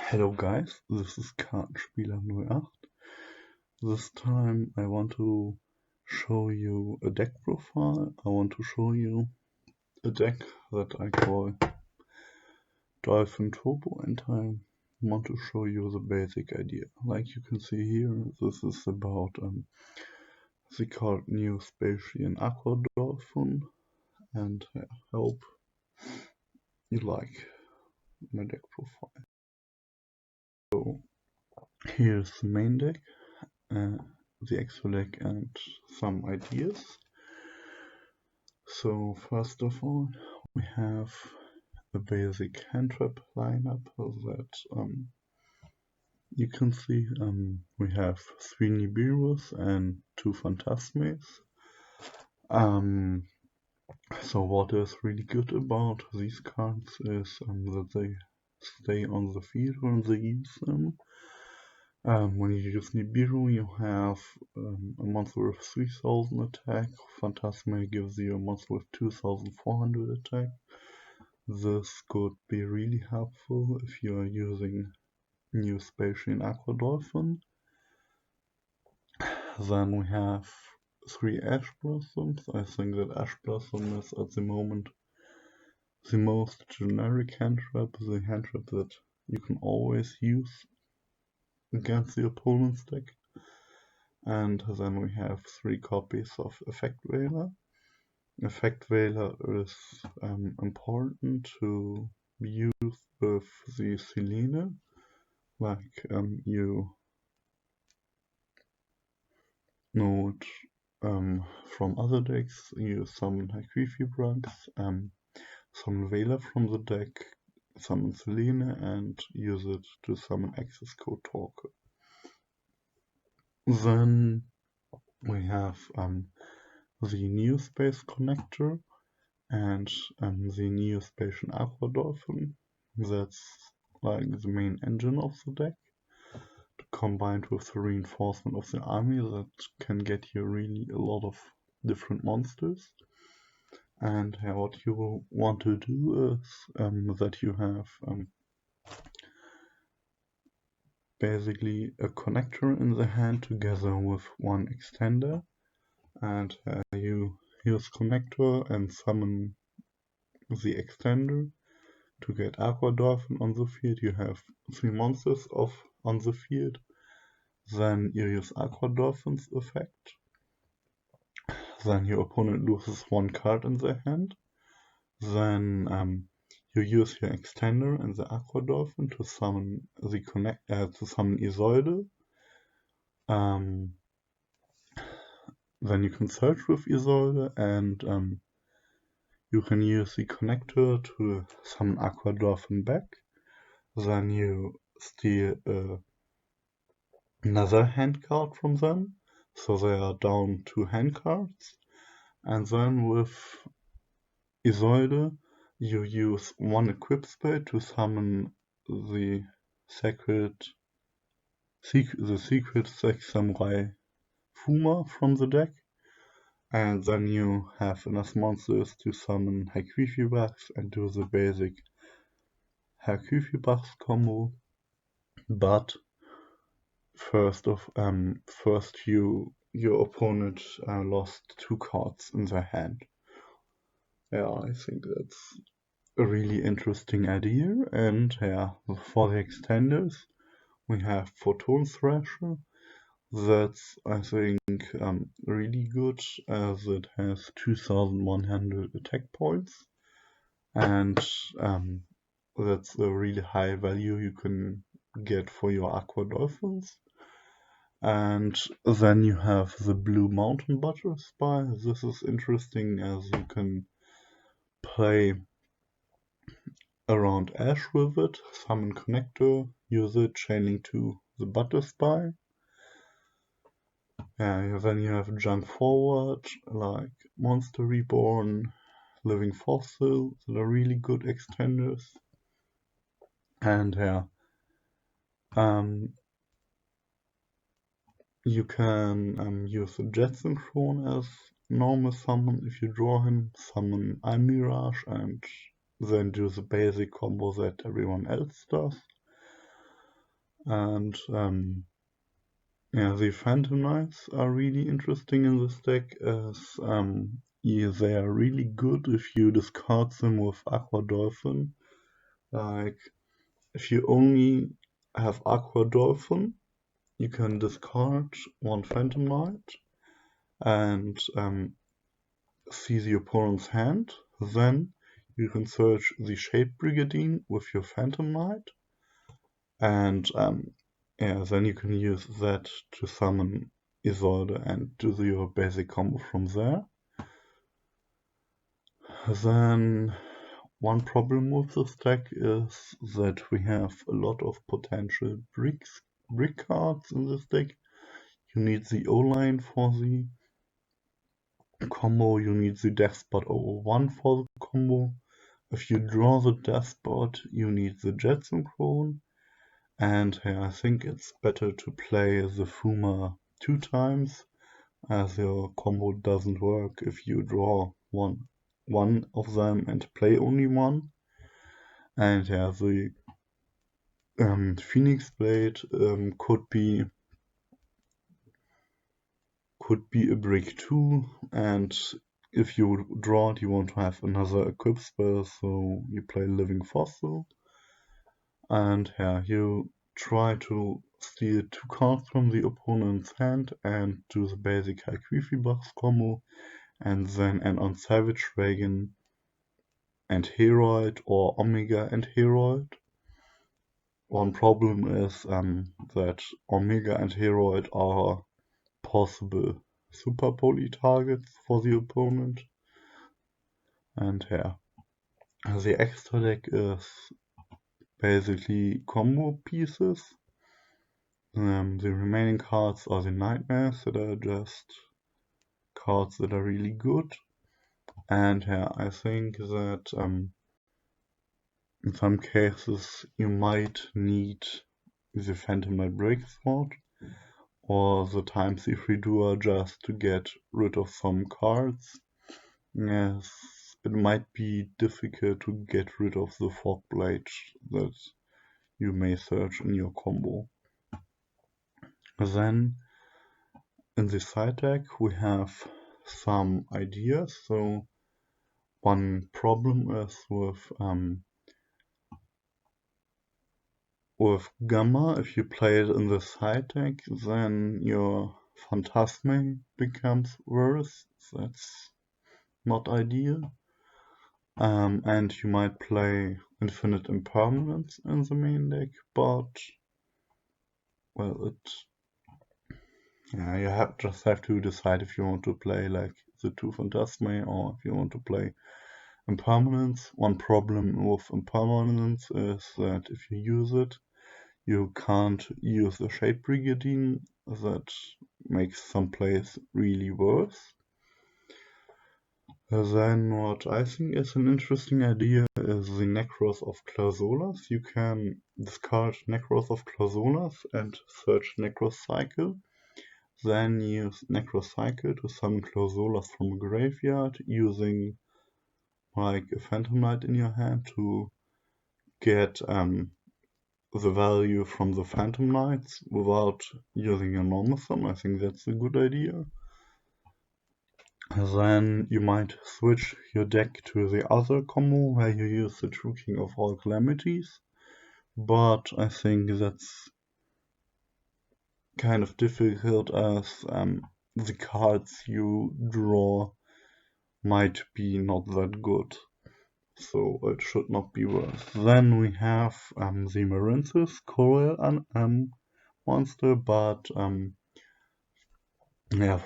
Hello guys, this is Kartenspieler 08. This time I want to show you a deck profile. I want to show you a deck that I call Dolphin Turbo, and I want to show you the basic idea. Like you can see here, this is about the called Neo Spacian Aqua Dolphin, and I hope you like my deck profile. So here's the main deck. The actual deck and some ideas. So first of all, we have a basic hand trap lineup that you can see. We have 3 Nibiru's and 2 Phantasmes. So what is really good about these cards is that they stay on the field when they use them. When you use Nibiru, you have a monster with 3000 attack. Phantasme gives you a monster with 2400 attack. This could be really helpful if you are using Neo Spacian Aqua Dolphin. Then we have 3 Ash Blossoms. I think that Ash Blossom is at the moment the most generic hand trap, the hand trap that you can always use against the opponent's deck. And then we have 3 copies of Effect Veiler. Effect Veiler is important to be used with the Selene. Like you know it from other decks. You summon Equifabrax, summon Veiler from the deck, summon Selene, and use it to summon Access Code Talker. Then we have the Neo Space Connector and the Neo Spacian Aqua Dolphin. That's like the main engine of the deck, combined with the reinforcement of the army that can get you really a lot of different monsters. And what you will want to do is that you have basically a connector in the hand together with one extender, and you use connector and summon the extender to get Aqua Dolphin on the field. You have 3 monsters on the field. Then you use Aqua Dolphin's effect. Then your opponent loses 1 card in their hand. Then you use your extender and the Aqua Dolphin to summon Isolde. Then you can search with Isolde, and you can use the connector to summon Aqua Dolphin back. Then you steal another hand card from them, so they are down 2 hand cards. And then with Isolde, you use 1 equip spell to summon the secret Sex Samurai Fuma from the deck, and then you have enough monsters to summon Equifabrax and do the basic Equifabrax combo. But first your opponent lost 2 cards in their hand. Yeah, I think that's a really interesting idea. And yeah, for the extenders, we have Photon Thrasher. That's, I think, really good, as it has 2100 attack points, and that's a really high value you can get for your Aqua Dolphins. And then you have the Blue Mountain Butterfly. This is interesting as you can play around Ash with it, summon Connector, use it, chaining to the Butterfly. Yeah, then you have Junk Forward, like Monster Reborn, Living Fossil, that are really good extenders. And yeah, you can use the Jet Synchron as normal summon if you draw him, summon Mirage, and then do the basic combo that everyone else does. And the Phantom Knights are really interesting in this deck as they are really good if you discard them with Aqua Dolphin. Like, if you only have Aqua Dolphin, you can discard one Phantom Knight and see the opponent's hand. Then you can search the Shade Brigandine with your Phantom Knight, and then you can use that to summon Isolde and do your basic combo from there. Then one problem with this deck is that we have a lot of potential brick cards in this deck. You need the O-line for the combo, you need the Death Spot 001 for the combo. If you draw the Death Spot, you need the Jet Synchrone. And I think it's better to play the Fuma 2 times, as your combo doesn't work if you draw one of them and play only one. And the Phoenix Blade could be a brick too, and if you draw it, you want to have another equip spell, so you play Living Fossil. And you try to steal 2 cards from the opponent's hand and do the basic Haikwifi box combo, and then an on Savage Dragon and Heroid or Omega and Heroid. One problem is that Omega and Heroid are possible super poly targets for the opponent. And the extra deck is basically combo pieces. The remaining cards are the Nightmares that are just cards that are really good. And I think that in some cases you might need the Phantom Knight Breaksword or the Time Thief Redoer just to get rid of some cards. Yes, it might be difficult to get rid of the Fog Blade that you may search in your combo. Then in the side deck we have some ideas. So one problem is with Gamma. If you play it in the side deck, then your Phantasme becomes worse. That's not ideal. And you might play Infinite Impermanence in the main deck, but well, you just have to decide if you want to play like the 2 Phantasme or if you want to play Impermanence. One problem with Impermanence is that if you use it, you can't use the Shade Brigandine. That makes some plays really worse. Then what I think is an interesting idea is the Necros of Clausolas. You can discard Necros of Clausolas and search Necros Cycle. Then use Necros Cycle to summon Clausolas from a graveyard using like a Phantom Knight in your hand to get the value from the Phantom Knights without using a normal sum. I think that's a good idea. Then you might switch your deck to the other combo where you use the True King of all Calamities, but I think that's kind of difficult as the cards you draw might be not that good, so it should not be worth. Then we have the Marinthus Coral monster, but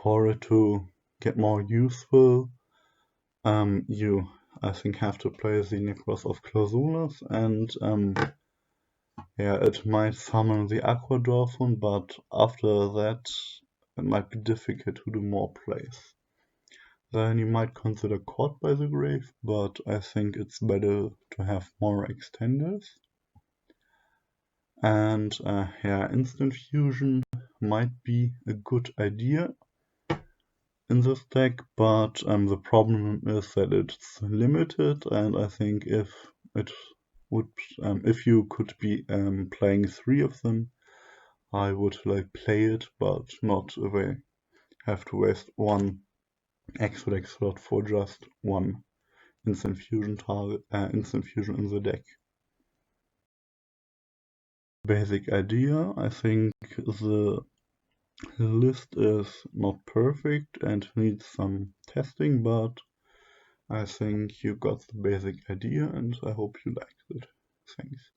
for it to get more useful, you I think have to play the Necros of Clausolas, and it might summon the Aqua Dolphin, but after that it might be difficult to do more plays. Then you might consider Caught by the Grave, but I think it's better to have more extenders. And Instant Fusion might be a good idea in this deck, but the problem is that it's limited, and I think if you could be playing 3 of them, I would like play it, but not have to waste one extra deck slot for just one instant fusion in the deck. Basic idea, I think the list is not perfect and needs some testing, but I think you got the basic idea and I hope you liked it. Thanks.